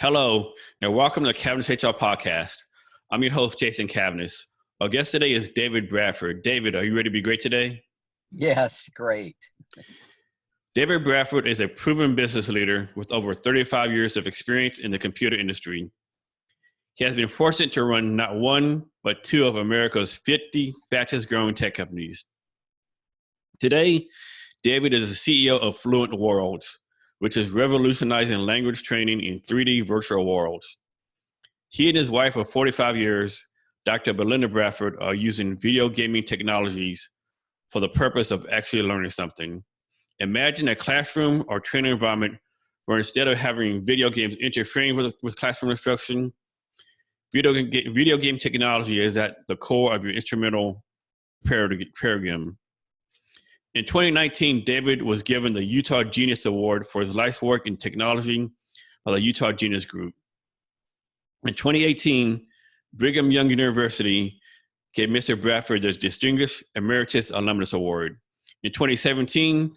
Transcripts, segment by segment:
Hello, and welcome to the Cavness HR Podcast. I'm your host, Jason Cavness. Our guest today is David Bradford. David, are you ready to be great today? Yes, great. David Bradford is a proven business leader with over 35 years of experience in the computer industry. He has been fortunate to run not one, but two of America's 50 fastest growing tech companies. Today, David is the CEO of FluentWorlds, which is revolutionizing language training in 3D virtual worlds. He and his wife of 45 years, Dr. Belinda Bradford, are using video gaming technologies for the purpose of actually learning something. Imagine a classroom or training environment where instead of having video games interfering with classroom instruction, video game technology is at the core of your instrumental paradigm. In 2019, David was given the Utah Genius Award for his life's work in technology by the Utah Genius Group. In 2018, Brigham Young University gave Mr. Bradford the Distinguished Emeritus Alumnus Award. In 2017,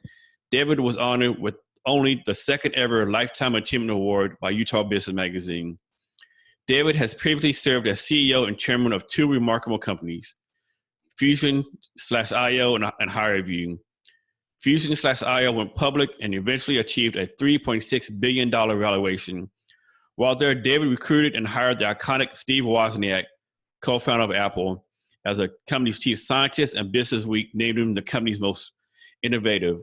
David was honored with only the second ever Lifetime Achievement Award by Utah Business Magazine. David has previously served as CEO and chairman of two remarkable companies, Fusion/IO and HireVue. Fusion/IO went public and eventually achieved a $3.6 billion valuation. While there, David recruited and hired the iconic Steve Wozniak, co-founder of Apple, as the company's chief scientist, and Business Week named him the company's most innovative.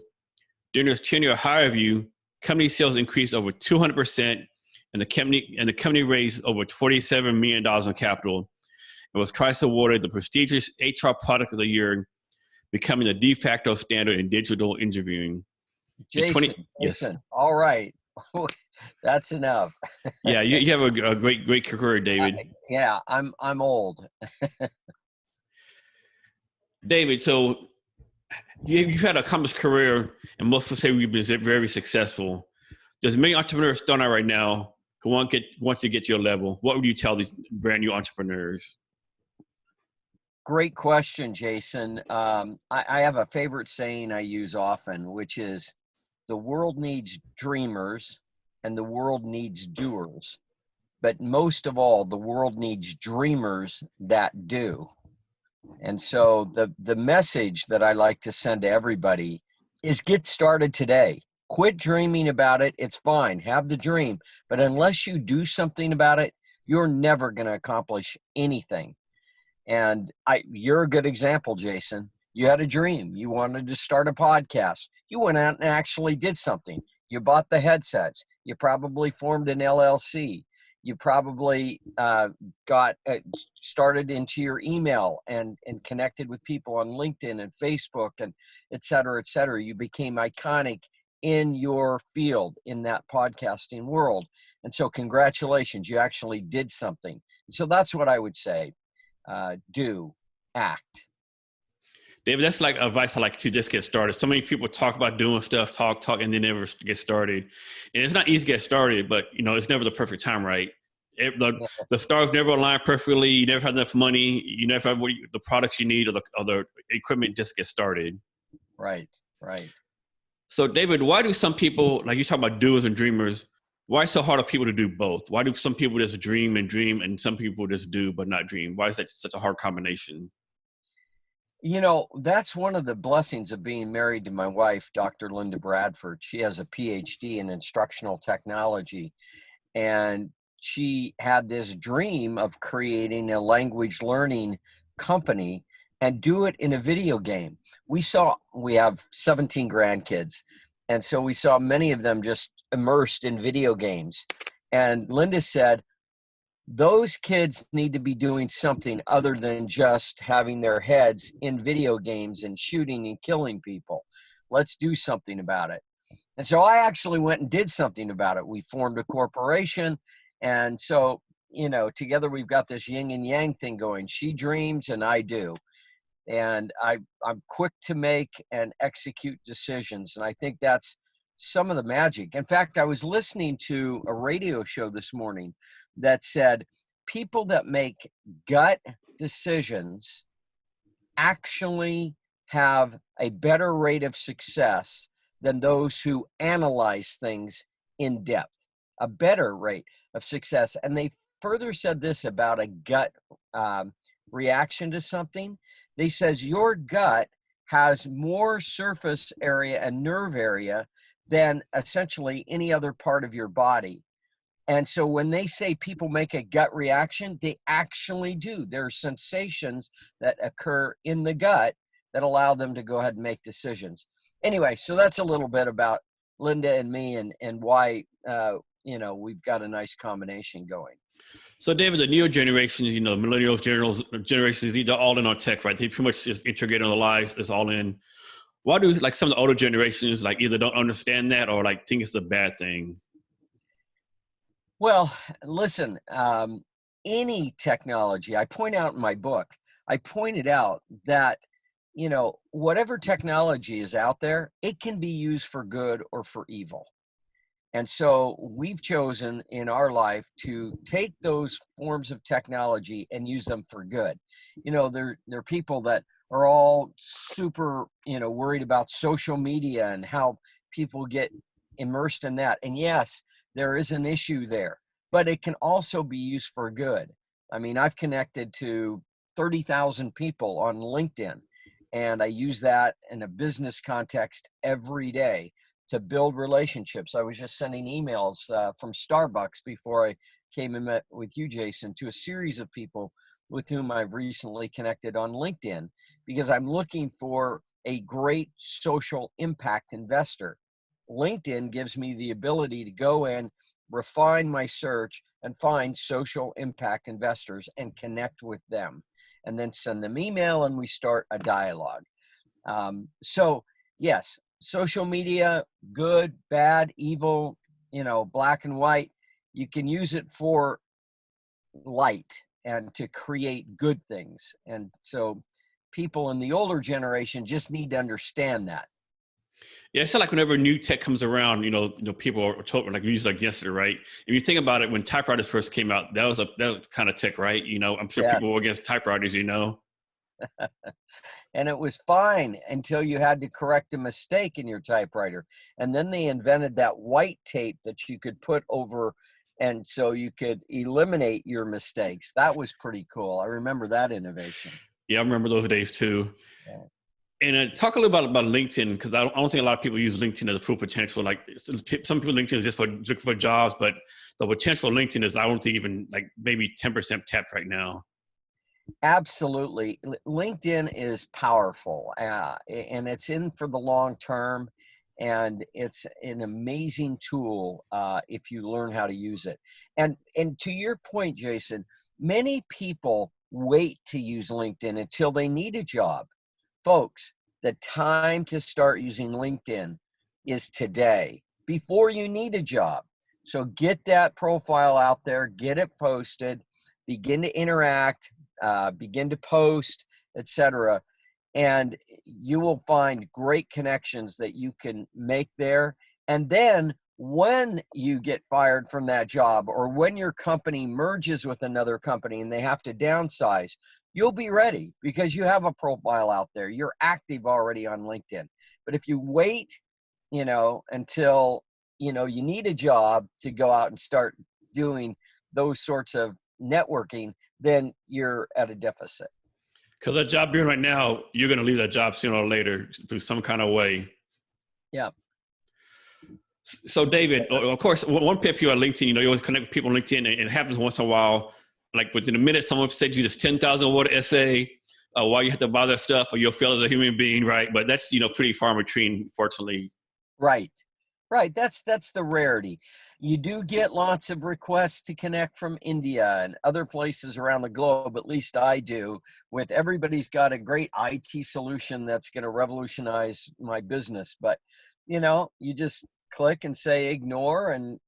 During his tenure at HireVue, company sales increased over 200%, and the company raised over $47 million in capital and was twice awarded the prestigious HR Product of the Year, becoming the de facto standard in digital interviewing. Jason, all right. That's enough. Yeah, you have a great career, David. Yeah, I'm old. David, so you've had an accomplished career, and most will say we've been very successful. There's many entrepreneurs starting out right now who want to get to your level. What would you tell these brand new entrepreneurs? Great question, Jason. I have a favorite saying I use often, which is the world needs dreamers and the world needs doers. But most of all, the world needs dreamers that do. And so the message that I like to send to everybody is get started today. Quit dreaming about it. It's fine. Have the dream. But unless you do something about it, you're never going to accomplish anything. And you're a good example, Jason. You had a dream. You wanted to start a podcast. You went out and actually did something. You bought the headsets. You probably formed an LLC. You probably got started into your email and connected with people on LinkedIn and Facebook and et cetera, et cetera. You became iconic in your field, in that podcasting world. And so congratulations, you actually did something. So that's what I would say. Do, act. David, that's like advice I like to just get started. So many people talk about doing stuff, talk, and they never get started. And it's not easy to get started, but it's never the perfect time, right? The stars never align perfectly. You never have enough money. You never have the products you need or the equipment just get started. Right. So David, why do some people, like you talk about doers and dreamers, why is it so hard for people to do both? Why do some people just dream and some people just do but not dream? Why is that such a hard combination? That's one of the blessings of being married to my wife, Dr. Linda Bradford. She has a PhD in instructional technology, and she had this dream of creating a language learning company and do it in a video game. We have 17 grandkids, and so we saw many of them just immersed in video games. And Linda said, those kids need to be doing something other than just having their heads in video games and shooting and killing people. Let's do something about it. And so I actually went and did something about it. We formed a corporation. And so, together we've got this yin and yang thing going. She dreams and I do. And I'm quick to make and execute decisions. And I think that's some of the magic. In fact, I was listening to a radio show this morning that said people that make gut decisions actually have a better rate of success than those who analyze things in depth. a better rate of success. And they further said this about a gut reaction to something. They says your gut has more surface area and nerve area than essentially any other part of your body. And so when they say people make a gut reaction, they actually do. There are sensations that occur in the gut that allow them to go ahead and make decisions. Anyway, so that's a little bit about Linda and me and why, we've got a nice combination going. So David, the neo generations, millennials, generations, they're all in on tech, right? They pretty much just integrate on their lives. It's all in. Why do like some of the older generations like either don't understand that or like think it's a bad thing? Well, listen, any technology, I point out in my book, I pointed out that, whatever technology is out there, it can be used for good or for evil. And so we've chosen in our life to take those forms of technology and use them for good. There are people that are all super, worried about social media and how people get immersed in that. And yes, there is an issue there, but it can also be used for good. I mean, I've connected to 30,000 people on LinkedIn, and I use that in a business context every day to build relationships. I was just sending emails from Starbucks before I came and met with you, Jason, to a series of people with whom I've recently connected on LinkedIn, because I'm looking for a great social impact investor. LinkedIn gives me the ability to go in, refine my search, and find social impact investors and connect with them, and then send them email, and we start a dialogue. So yes, social media, good, bad, evil, black and white. You can use it for light and to create good things. And so people in the older generation just need to understand that. Yeah, it's like whenever new tech comes around, people are told like use like yesterday, right? If you think about it, when typewriters first came out, that was kind of tech, right? I'm sure Yeah. people were against typewriters, And it was fine until you had to correct a mistake in your typewriter. And then they invented that white tape that you could put over, and so you could eliminate your mistakes. That was pretty cool. I remember that innovation. Yeah, I remember those days too. Yeah. And talk a little about LinkedIn, because I don't think a lot of people use LinkedIn as a full potential. Like some people, LinkedIn is just for looking for jobs, but the potential of LinkedIn is, I don't think, even like maybe 10% tapped right now. Absolutely. LinkedIn is powerful, and it's in for the long term, and it's an amazing tool if you learn how to use it. And to your point, Jason, many people wait to use LinkedIn until they need a job. Folks, the time to start using LinkedIn is today, before you need a job. So get that profile out there, get it posted, begin to interact, begin to post, etc. And you will find great connections that you can make there. And then when you get fired from that job, or when your company merges with another company and they have to downsize, you'll be ready because you have a profile out there. You're active already on LinkedIn. But if you wait, until, you need a job to go out and start doing those sorts of networking, then you're at a deficit. Because that job you're in right now, you're going to leave that job sooner or later through some kind of way. Yeah. So David, of course, one pet peeve at LinkedIn, you always connect with people on LinkedIn, and it happens once in a while. Like within a minute, someone said you this 10,000 word essay, why you have to buy that stuff, or you'll fail as a human being, right? But that's, pretty far between, fortunately. Right. That's the rarity. You do get lots of requests to connect from India and other places around the globe. At least I do. With everybody's got a great IT solution that's going to revolutionize my business. But, you just click and say ignore, and,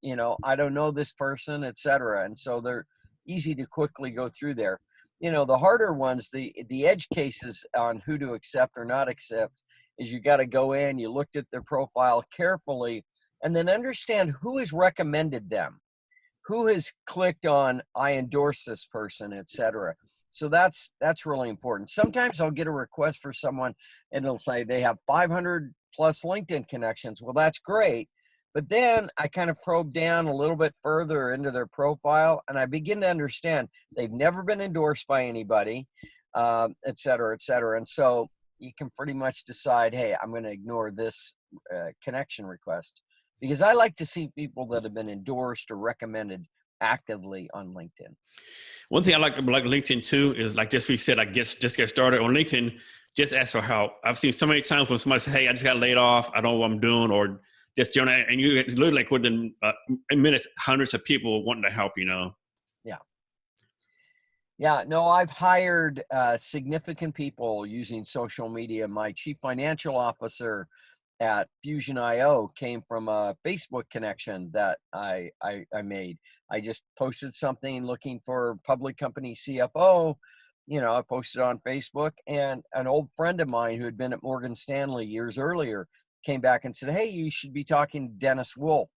I don't know this person, etc. And so they're easy to quickly go through there. The harder ones, the edge cases on who to accept or not accept, is you got to go in, you looked at their profile carefully, and then understand who has recommended them, who has clicked on I endorse this person, etc. So that's really important. Sometimes I'll get a request for someone and it'll say they have 500 plus LinkedIn connections. Well, that's great, But then I kind of probed down a little bit further into their profile, and I begin to understand they've never been endorsed by anybody, et cetera, et cetera. And so you can pretty much decide, hey, I'm going to ignore this connection request, because I like to see people that have been endorsed or recommended actively on LinkedIn. One thing I like LinkedIn too is like just we said, I guess just get started on LinkedIn. Just ask for help. I've seen so many times when somebody says, "Hey, I just got laid off. I don't know what I'm doing," or just and you literally like within minutes, hundreds of people wanting to help. Yeah. Yeah, no, I've hired significant people using social media. My chief financial officer at Fusion IO came from a Facebook connection that I made. I just posted something looking for public company CFO. I posted on Facebook, and an old friend of mine who had been at Morgan Stanley years earlier came back and said, "Hey, you should be talking to Dennis Wolf."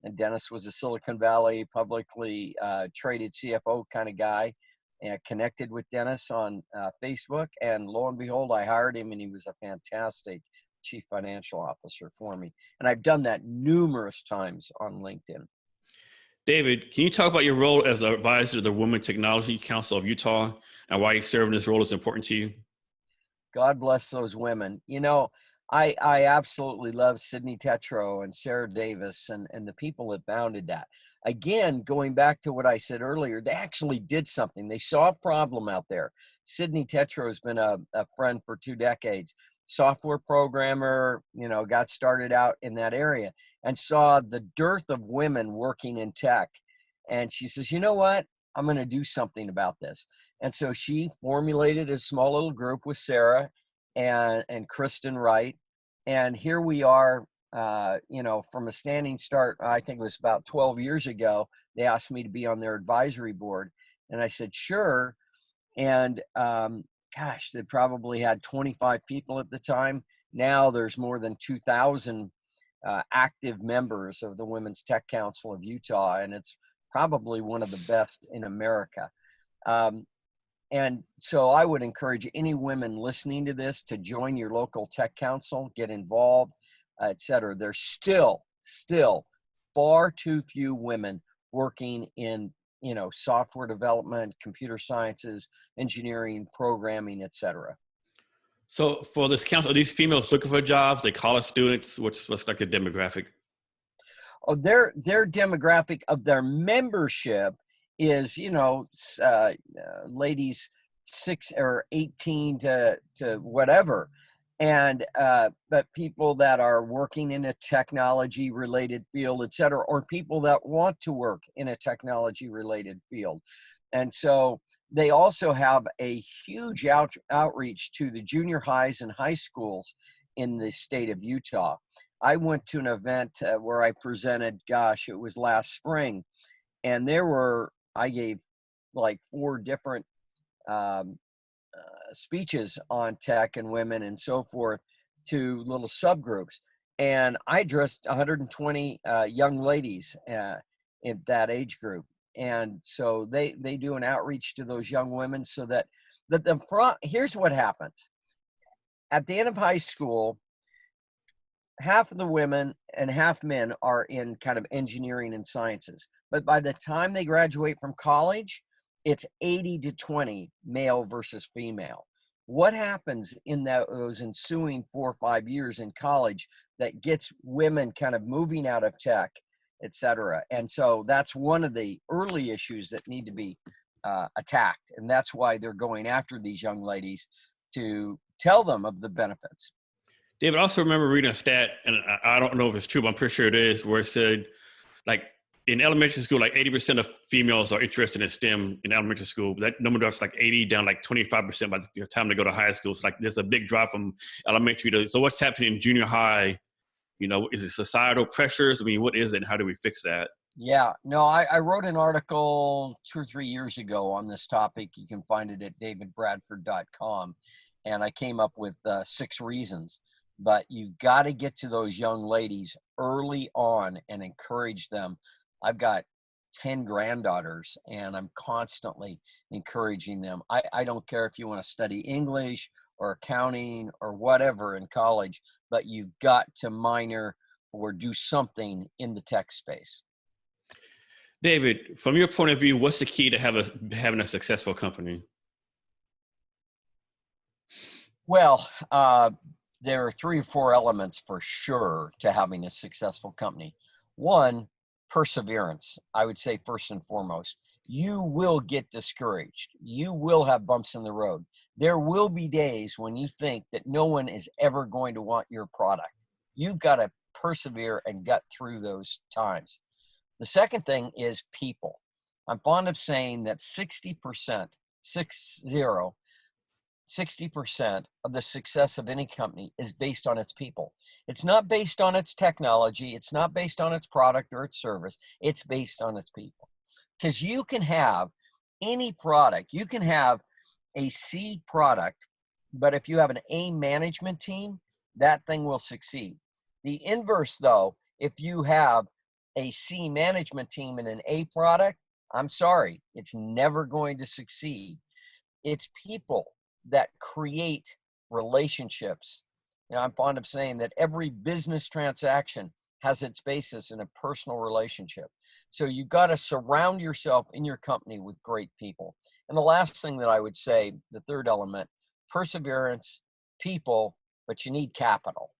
And Dennis was a Silicon Valley publicly traded CFO kind of guy, and connected with Dennis on Facebook. And lo and behold, I hired him, and he was a fantastic chief financial officer for me. And I've done that numerous times on LinkedIn. David, can you talk about your role as an advisor to the Women Technology Council of Utah and why serving this role is important to you? God bless those women. I absolutely love Sydney Tetro and Sarah Davis and the people that founded that. Again, going back to what I said earlier, they actually did something. They saw a problem out there. Sydney Tetro has been a friend for 2 decades. Software programmer, got started out in that area and saw the dearth of women working in tech. And she says, you know what? I'm going to do something about this. And so she formulated a small little group with Sarah and Kristen Wright. And here we are, from a standing start. I think it was about 12 years ago, they asked me to be on their advisory board. And I said, sure. And gosh, they probably had 25 people at the time. Now there's more than 2,000 active members of the Women's Tech Council of Utah. And it's probably one of the best in America. And so I would encourage any women listening to this to join your local tech council, get involved, et cetera. There's still far too few women working in, software development, computer sciences, engineering, programming, et cetera. So for this council, are these females looking for jobs? They college students? What's like the demographic? Oh, their demographic of their membership is, ladies 6 or 18 to whatever. And, but people that are working in a technology related field, et cetera, or people that want to work in a technology related field. And so they also have a huge outreach to the junior highs and high schools in the state of Utah. I went to an event where I presented, it was last spring, and I gave like 4 different speeches on tech and women and so forth to little subgroups. And I addressed 120 young ladies in that age group. And so they do an outreach to those young women so that here's what happens. At the end of high school, half of the women and half men are in kind of engineering and sciences. But by the time they graduate from college, it's 80 to 20 male versus female. What happens in those ensuing 4 or 5 years in college that gets women kind of moving out of tech, et cetera? And so that's one of the early issues that need to be attacked. And that's why they're going after these young ladies to tell them of the benefits. David, I also remember reading a stat, and I don't know if it's true, but I'm pretty sure it is, where it said, like, in elementary school, like 80% of females are interested in STEM in elementary school. That number drops like 80 down like 25% by the time they go to high school. So like there's a big drop from elementary to, so what's happening in junior high? Is it societal pressures? I mean, what is it and how do we fix that? Yeah, no, I wrote an article 2 or 3 years ago on this topic. You can find it at davidbradford.com. And I came up with 6 reasons. But you've got to get to those young ladies early on and encourage them. I've got 10 granddaughters and I'm constantly encouraging them. I don't care if you want to study English or accounting or whatever in college, but you've got to minor or do something in the tech space. David, from your point of view, what's the key to having a successful company? Well, there are 3 or 4 elements for sure to having a successful company. One, perseverance. I would say first and foremost. You will get discouraged. You will have bumps in the road. There will be days when you think that no one is ever going to want your product. You've got to persevere and gut through those times. The second thing is people. I'm fond of saying that 60%, 60% of the success of any company is based on its people. It's not based on its technology. It's not based on its product or its service. It's based on its people. Because you can have any product, you can have a C product, but if you have an A management team, that thing will succeed. The inverse, though, if you have a C management team and an A product, I'm sorry, it's never going to succeed. It's people that create relationships. I'm fond of saying that every business transaction has its basis in a personal relationship. So you got to surround yourself in your company with great people. And the last thing that I would say, the third element, perseverance, people, but you need capital.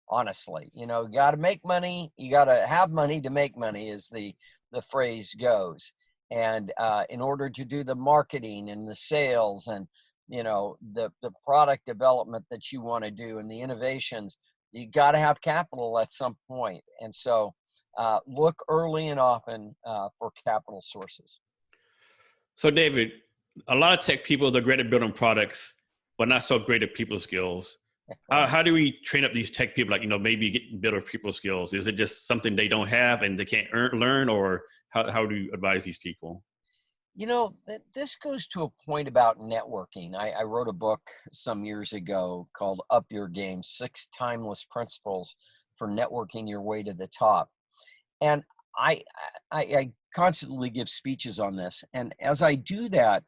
Honestly, you got to make money. You got to have money to make money, as the phrase goes. And in order to do the marketing and the sales and the product development that you want to do and the innovations, you got to have capital at some point. And so look early and often for capital sources. So David, a lot of tech people, they're great at building products, but not so great at people skills. Right. How do we train up these tech people, maybe get better people skills? Is it just something they don't have and they can't learn, or how do you advise these people? This goes to a point about networking. I wrote a book some years ago called Up Your Game, 6 Timeless Principles for Networking Your Way to the Top. And I constantly give speeches on this. And as I do that,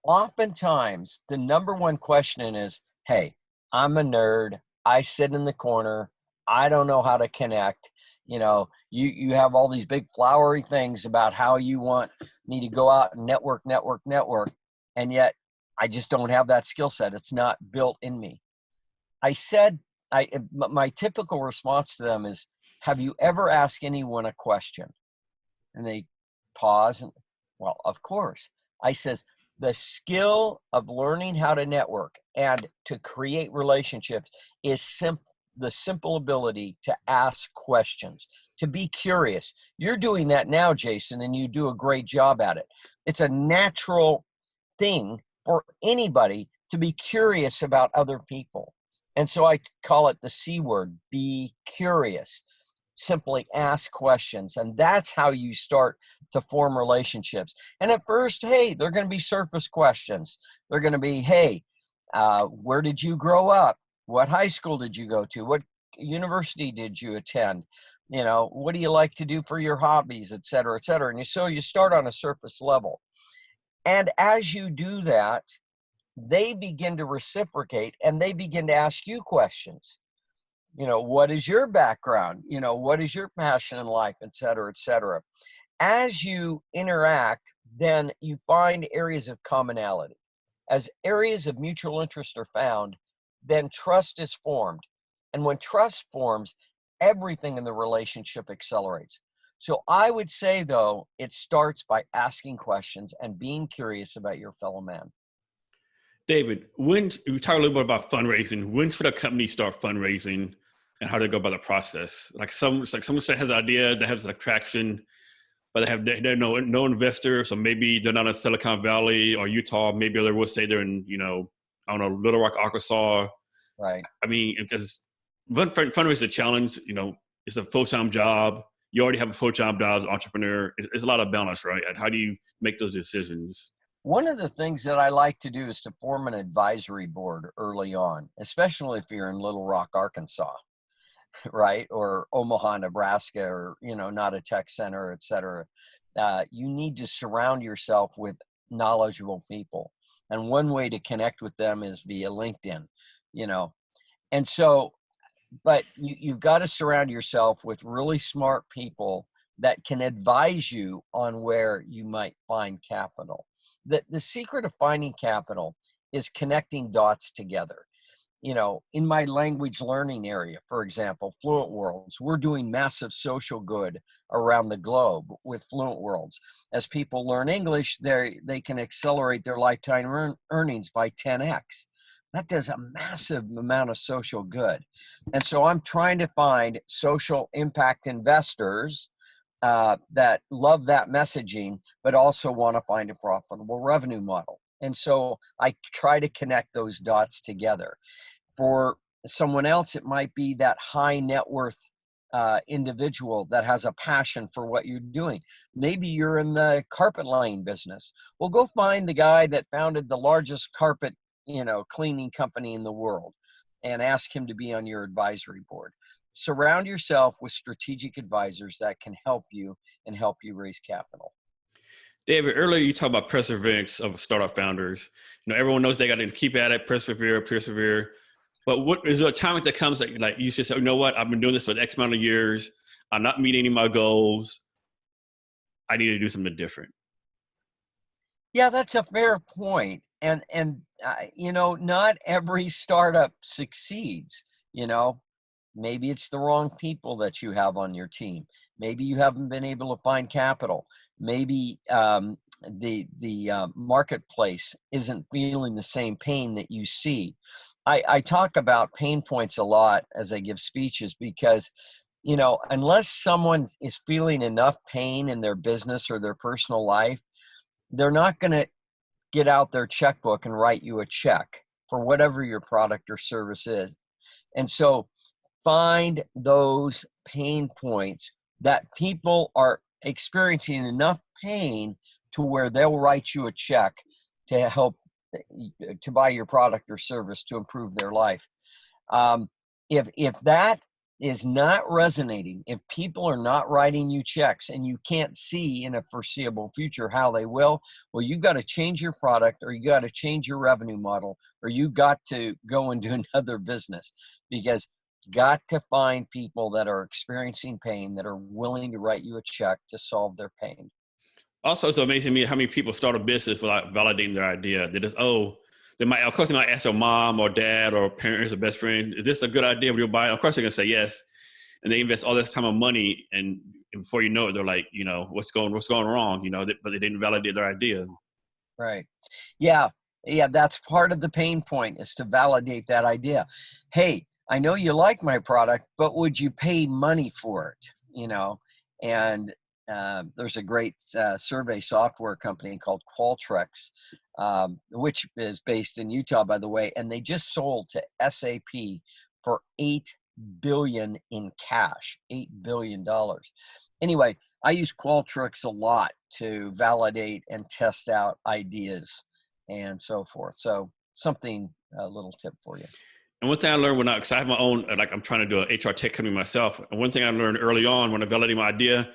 oftentimes the number one question is, hey, I'm a nerd. I sit in the corner. I don't know how to connect. You have all these big flowery things about how you want me to go out and network. And yet I just don't have that skill set. It's not built in me. My typical response to them is, have you ever asked anyone a question? And they pause and, well, of course. I says, the skill of learning how to network and to create relationships is the simple ability to ask questions, to be curious. You're doing that now, Jason, and you do a great job at it. It's a natural thing for anybody to be curious about other people. And so I call it the C word, be curious. Simply ask questions. And that's how you start to form relationships. And at first, hey, they're going to be surface questions. They're going to be, hey, where did you grow up? What high school did you go to? What university did you attend? What do you like to do for your hobbies, et cetera, et cetera. And so you start on a surface level. And as you do that, they begin to reciprocate and they begin to ask you questions. What is your background? What is your passion in life, et cetera, et cetera. As you interact, then you find areas of commonality. As areas of mutual interest are found, then trust is formed. And when trust forms, everything in the relationship accelerates. So I would say, though, it starts by asking questions and being curious about your fellow man. David, we talk a little bit about fundraising. When should a company start fundraising, and how to go about the process? Someone has an idea that has traction, but they're no investor, so maybe they're not in Silicon Valley or Utah. Maybe they will say they're in Little Rock, Arkansas. Right. I mean, because fundraising is a challenge. It's a full-time job. You already have a full-time job as an entrepreneur. It's a lot of balance, right? And how do you make those decisions? One of the things that I like to do is to form an advisory board early on, especially if you're in Little Rock, Arkansas, right? Or Omaha, Nebraska, or, not a tech center, et cetera. You need to surround yourself with knowledgeable people. And one way to connect with them is via LinkedIn, And so but you've got to surround yourself with really smart people that can advise you on where you might find capital. The secret of finding capital is connecting dots together. You know, in my language learning area, for example, FluentWorlds, we're doing massive social good around the globe with FluentWorlds. As people learn English, they can accelerate their lifetime earnings by 10x. That does a massive amount of social good. And so I'm trying to find social impact investors that love that messaging, but also want to find a profitable revenue model. And so I try to connect those dots together. For someone else, it might be that high net worth individual that has a passion for what you're doing. Maybe you're in the carpet laying business. Well, go find the guy that founded the largest carpet, cleaning company in the world and ask him to be on your advisory board. Surround yourself with strategic advisors that can help you and help you raise capital. David, earlier you talked about perseverance of startup founders. Everyone knows they got to keep at it, persevere. But what is there a time that comes like you should say, you know what, I've been doing this for X amount of years. I'm not meeting any of my goals. I need to do something different. Yeah, that's a fair point. And not every startup succeeds. Maybe it's the wrong people that you have on your team. Maybe you haven't been able to find capital. Maybe the marketplace isn't feeling the same pain that you see. I talk about pain points a lot as I give speeches because, unless someone is feeling enough pain in their business or their personal life, they're not going to get out their checkbook and write you a check for whatever your product or service is. And so find those pain points that people are experiencing enough pain to where they'll write you a check to help to buy your product or service to improve their life. If that is not resonating, if people are not writing you checks and you can't see in a foreseeable future how they will, well, you got to change your product, or you got to change your revenue model, or you got to go and do another business, because got to find people that are experiencing pain that are willing to write you a check to solve their pain. Also, it's amazing to me how many people start a business without validating their idea. They just, they might ask their mom or dad or parents or best friend, is this a good idea? Will you buy it? Of course, they're going to say yes. And they invest all this time and money. And before you know it, they're like, what's going wrong? But they didn't validate their idea. Right. Yeah. Yeah. That's part of the pain point, is to validate that idea. Hey, I know you like my product, but would you pay money for it? And there's a great survey software company called Qualtrics, which is based in Utah, by the way, and they just sold to SAP for $8 billion in cash, $8 billion. Anyway, I use Qualtrics a lot to validate and test out ideas and so forth. So a little tip for you. And one thing I learned because I have my own, I'm trying to do an HR tech company myself. And one thing I learned early on when I validated my idea,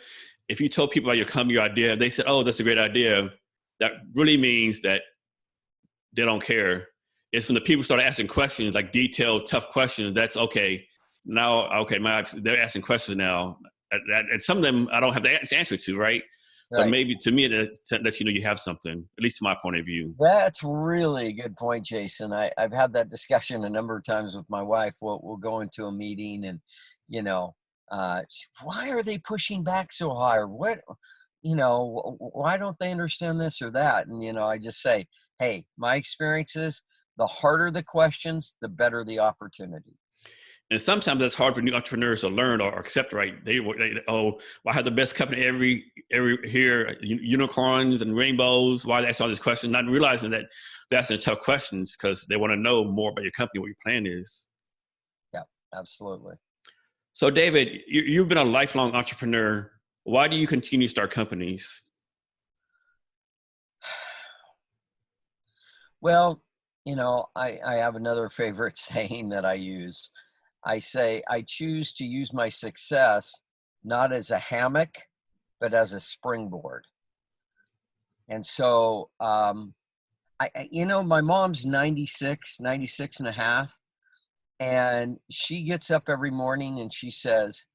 if you told people about your company, your idea, they said, oh, that's a great idea. That really means that they don't care. It's when the people start asking questions, like detailed, tough questions. That's okay. Now, okay, they're asking questions now. And some of them I don't have the answer to, right? So Right. maybe to me, that you have something, at least to my point of view. That's really a good point, Jason. I've had that discussion a number of times with my wife. We'll go into a meeting and, why are they pushing back so hard? Why don't they understand this or that? And, I just say, hey, my experience is the harder the questions, the better the opportunity. And sometimes that's hard for new entrepreneurs to learn or accept, right? I have the best company every here, unicorns and rainbows. Why they ask all these questions, not realizing that that's the tough questions because they want to know more about your company, what your plan is. Yeah, absolutely. So David, you've been a lifelong entrepreneur. Why do you continue to start companies? Well, I have another favorite saying that I use. I say, I choose to use my success not as a hammock, but as a springboard. And so, my mom's 96 and a half. And she gets up every morning and she says,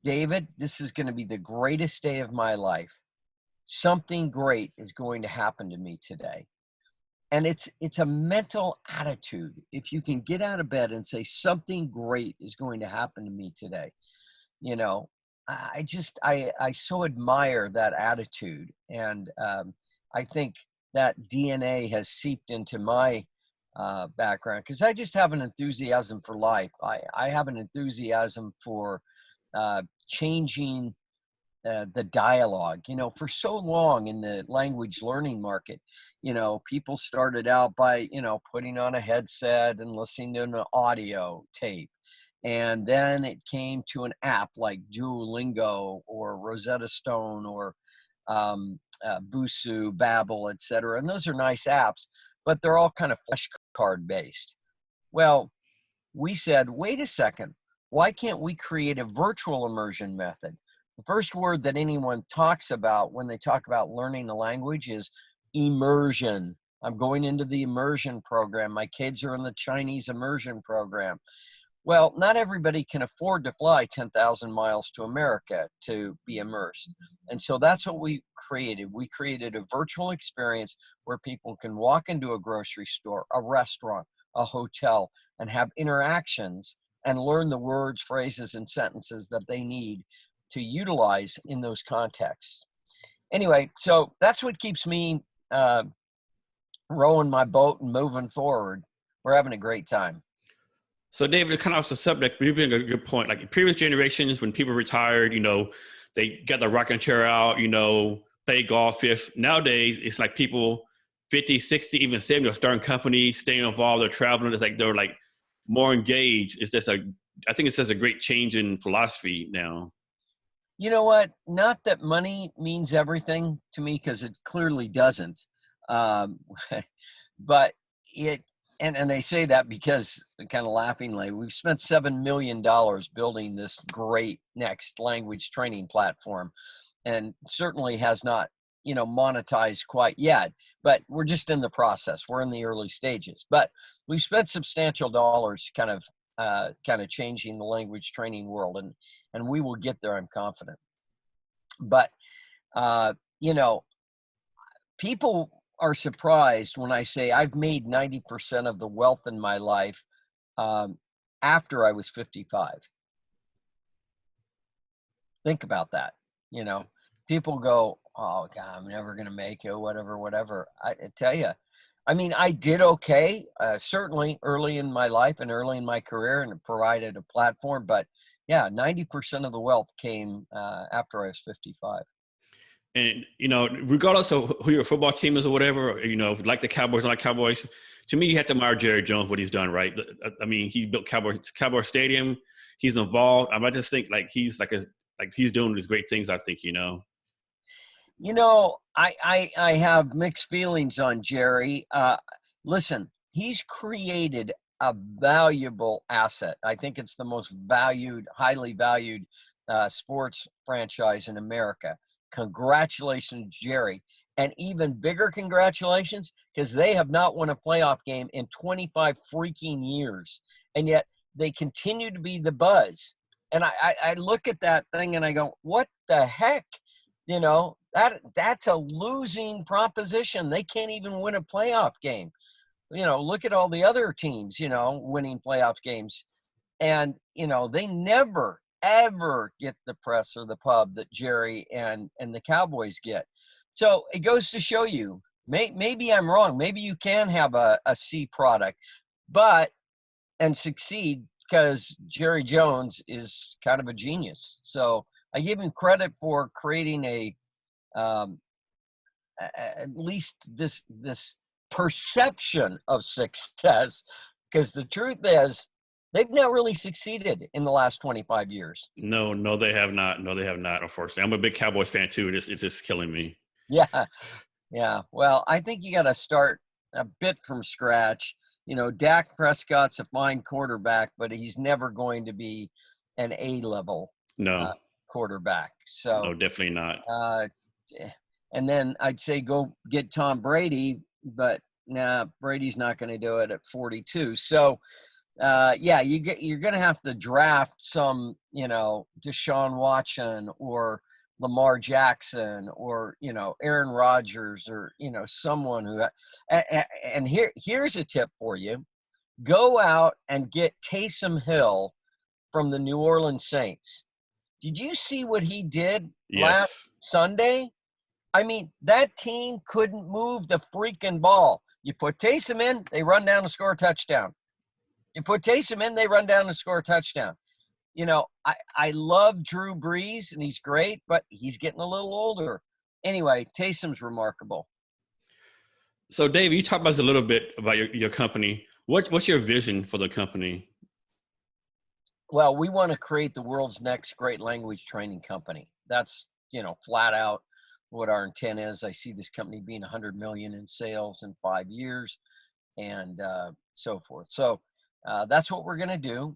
David, this is going to be the greatest day of my life. Something great is going to happen to me today. And it's a mental attitude. If you can get out of bed and say something great is going to happen to me today, you know, I so admire that attitude. And I think that DNA has seeped into my background, because I just have an enthusiasm for life. I have an enthusiasm for changing the dialogue. You know, for so long in the language learning market, you know, people started out by, you know, putting on a headset and listening to an audio tape. And then it came to an app like Duolingo or Rosetta Stone or Busu, Babbel, etc. And those are nice apps, but they're all kind of flashcard based. Well, we said, wait a second, why can't we create a virtual immersion method? The first word that anyone talks about when they talk about learning a language is immersion. I'm going into the immersion program. My kids are in the Chinese immersion program. Well, not everybody can afford to fly 10,000 miles to America to be immersed. And so that's what we created. We created a virtual experience where people can walk into a grocery store, a restaurant, a hotel, and have interactions and learn the words, phrases, and sentences that they need to utilize in those contexts. Anyway, so that's what keeps me rowing my boat and moving forward. We're having a great time. So David, kind of off the subject, but you bring a good point. Like in previous generations, when people retired, you know, they got the rocking chair out, you know, play golf. If nowadays it's like people 50, 60, even 70 are starting companies, staying involved, they're traveling. It's like they're like more engaged. It's just I think it's just a great change in philosophy now. You know what? Not that money means everything to me, because it clearly doesn't. Um, but it, and they say that because, kind of laughingly, we've spent $7 million building this great next language training platform, and certainly has not, you know, monetized quite yet, but we're just in the process. We're in the early stages, but we've spent substantial dollars kind of changing the language training world, and we will get there, I'm confident. But you know, people are surprised when I say I've made 90% of the wealth in my life after I was 55. Think about that. You know, people go, oh God, I'm never going to make it, whatever. I tell you, I mean, I did okay, certainly early in my life and early in my career, and it provided a platform. But yeah, 90% of the wealth came after I was 55. And, you know, regardless of who your football team is or whatever, you know, like the Cowboys, not like Cowboys, to me, you have to admire Jerry Jones, what he's done, right? I mean, he built Cowboy Stadium. He's involved. I just think like he's he's doing these great things, I think, you know. You know, I have mixed feelings on Jerry. Listen, he's created a valuable asset. I think it's the most valued, highly valued sports franchise in America. Congratulations, Jerry. And even bigger congratulations, because they have not won a playoff game in 25 freaking years. And yet they continue to be the buzz. And I look at that thing and I go, what the heck? You know, that's a losing proposition. They can't even win a playoff game. You know, look at all the other teams, you know, winning playoff games. And, you know, they never, ever get the press or the pub that Jerry and the Cowboys get. So it goes to show you, maybe I'm wrong. Maybe you can have a C product, and succeed, because Jerry Jones is kind of a genius. So I give him credit for creating at least this perception of success, because the truth is they've not really succeeded in the last 25 years. No, they have not. No, they have not, unfortunately. I'm a big Cowboys fan too. It's just killing me. Yeah. Well, I think you got to start a bit from scratch. You know, Dak Prescott's a fine quarterback, but he's never going to be an A-level No. Quarterback. So no, definitely not. And then I'd say go get Tom Brady, but nah, Brady's not going to do it at 42. So Yeah, you're going to have to draft some, Deshaun Watson or Lamar Jackson or, Aaron Rodgers or, someone who, and here's a tip for you. Go out and get Taysom Hill from the New Orleans Saints. Did you see what he did last Yes. Sunday? I mean, that team couldn't move the freaking ball. You put Taysom in, they run down and score a touchdown. You put Taysom in, they run down and score a touchdown. I love Drew Brees, and he's great, but he's getting a little older. Anyway, Taysom's remarkable. So, Dave, you talked about us a little bit about your company. What's your vision for the company? Well, we want to create the world's next great language training company. That's, flat out what our intent is. I see this company being 100 million in sales in 5 years and so forth. So that's what we're going to do.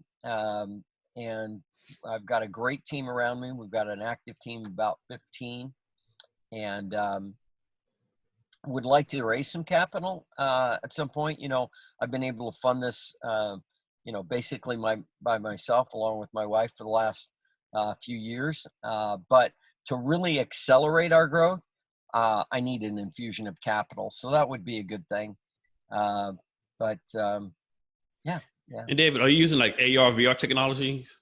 And I've got a great team around me. We've got an active team, about 15, and would like to raise some capital at some point. I've been able to fund this, basically by myself along with my wife for the last few years. But to really accelerate our growth, I need an infusion of capital. So that would be a good thing. Yeah. And David, are you using like AR, VR technologies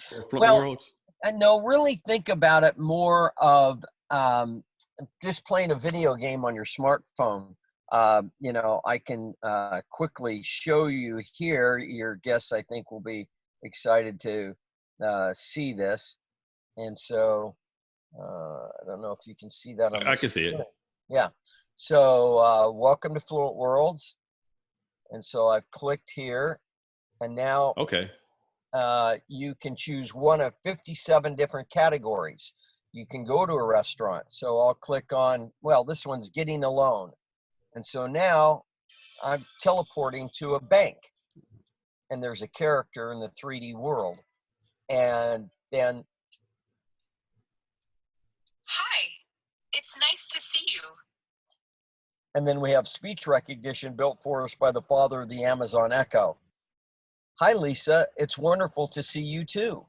for FluentWorlds? No, really think about it more of just playing a video game on your smartphone. I can quickly show you here. Your guests, I think, will be excited to see this. And so I don't know if you can see that on I can see it. Yeah. So welcome to FluentWorlds. And so I've clicked here. And now you can choose one of 57 different categories. You can go to a restaurant. So I'll click on, this one's getting a loan. And so now I'm teleporting to a bank. And there's a character in the 3D world. And then, hi, it's nice to see you. And then we have speech recognition built for us by the father of the Amazon Echo. Hi, Lisa. It's wonderful to see you too.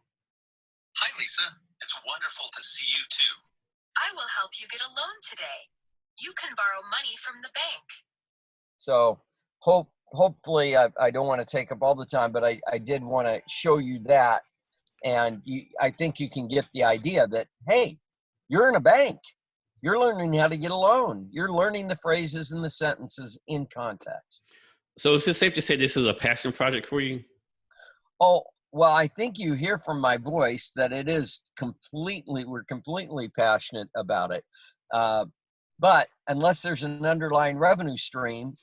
Hi, Lisa. It's wonderful to see you too. I will help you get a loan today. You can borrow money from the bank. So hopefully, I don't want to take up all the time, but I did want to show you that. And I think you can get the idea that, hey, you're in a bank. You're learning how to get a loan. You're learning the phrases and the sentences in context. So is it safe to say this is a passion project for you? Oh, well, I think you hear from my voice that it is we're completely passionate about it. But unless there's an underlying revenue stream,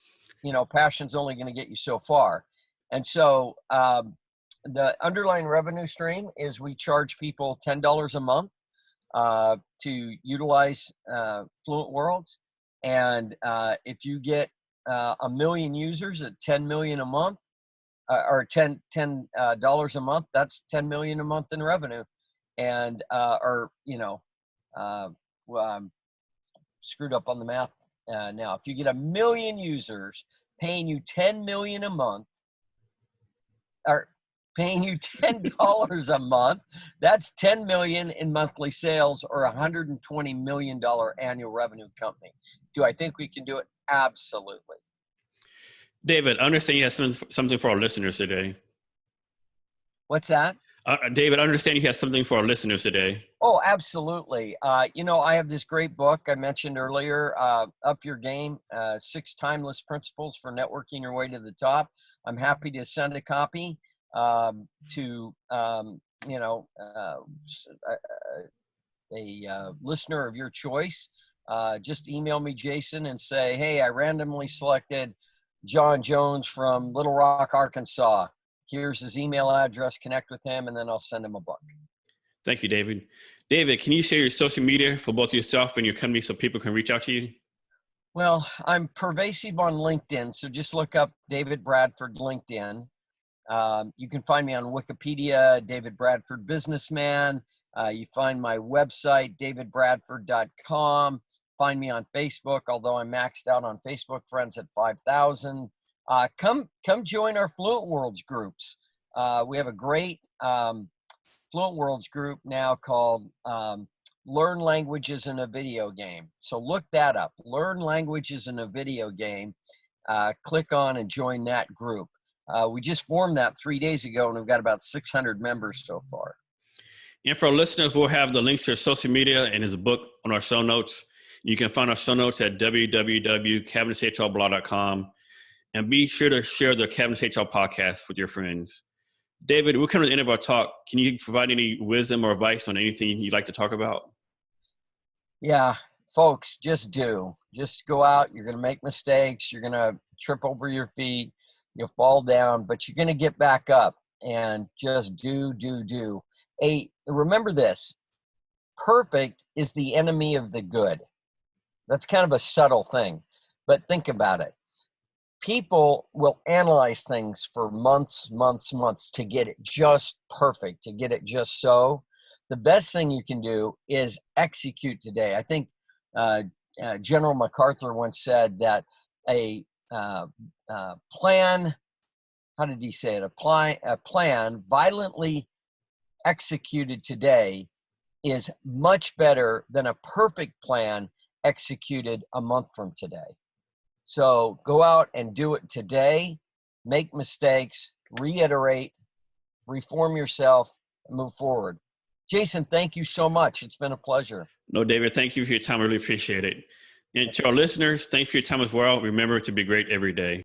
passion's only going to get you so far. And so the underlying revenue stream is we charge people $10 a month to utilize FluentWorlds. And if you get 1 million users at 10 million a month, or $10 a month, that's 10 million a month in revenue. And I'm screwed up on the math now. If you get 1 million users paying you 10 million a month, or paying you $10 a month, that's 10 million in monthly sales, or $120 million annual revenue company. Do I think we can do it? Absolutely. David, I understand you have something for our listeners today. What's that? David, I understand you have something for our listeners today. Oh, absolutely. I have this great book I mentioned earlier, Up Your Game, 6 Timeless Principles for Networking Your Way to the Top. I'm happy to send a copy to, a listener of your choice. Just email me, Jason, and say, hey, I randomly selected John Jones from Little Rock, Arkansas. Here's his email address, connect with him, and then I'll send him a book. Thank you, David. David, can you share your social media for both yourself and your company so people can reach out to you? Well, I'm pervasive on LinkedIn, so just look up David Bradford LinkedIn. You can find me on Wikipedia, David Bradford Businessman. You find my website, davidbradford.com. Find me on Facebook, although I'm maxed out on Facebook friends at 5,000. come join our FluentWorlds groups. We have a great FluentWorlds group now called Learn Languages in a Video Game. So look that up, Learn Languages in a Video Game. Click on and join that group. We just formed that 3 days ago, and we've got about 600 members so far. And for our listeners, we'll have the links to his social media and his book on our show notes. You can find our show notes at www.cabinetshrblog.com. And be sure to share the Cabinets HR podcast with your friends. David, we're coming to the end of our talk. Can you provide any wisdom or advice on anything you'd like to talk about? Yeah, folks, just go out. You're going to make mistakes. You're going to trip over your feet. You'll fall down, but you're going to get back up and just do. Remember this, perfect is the enemy of the good. That's kind of a subtle thing, but think about it. People will analyze things for months to get it just perfect, to get it just so. The best thing you can do is execute today. I think General MacArthur once said that a plan, how did he say it? A plan violently executed today is much better than a perfect plan executed a month from today. So go out and do it today, make mistakes, reiterate, reform yourself, and move forward. Jason, thank you so much. It's been a pleasure. No, David, thank you for your time. I really appreciate it. And to our listeners, thanks for your time as well. Remember to be great every day.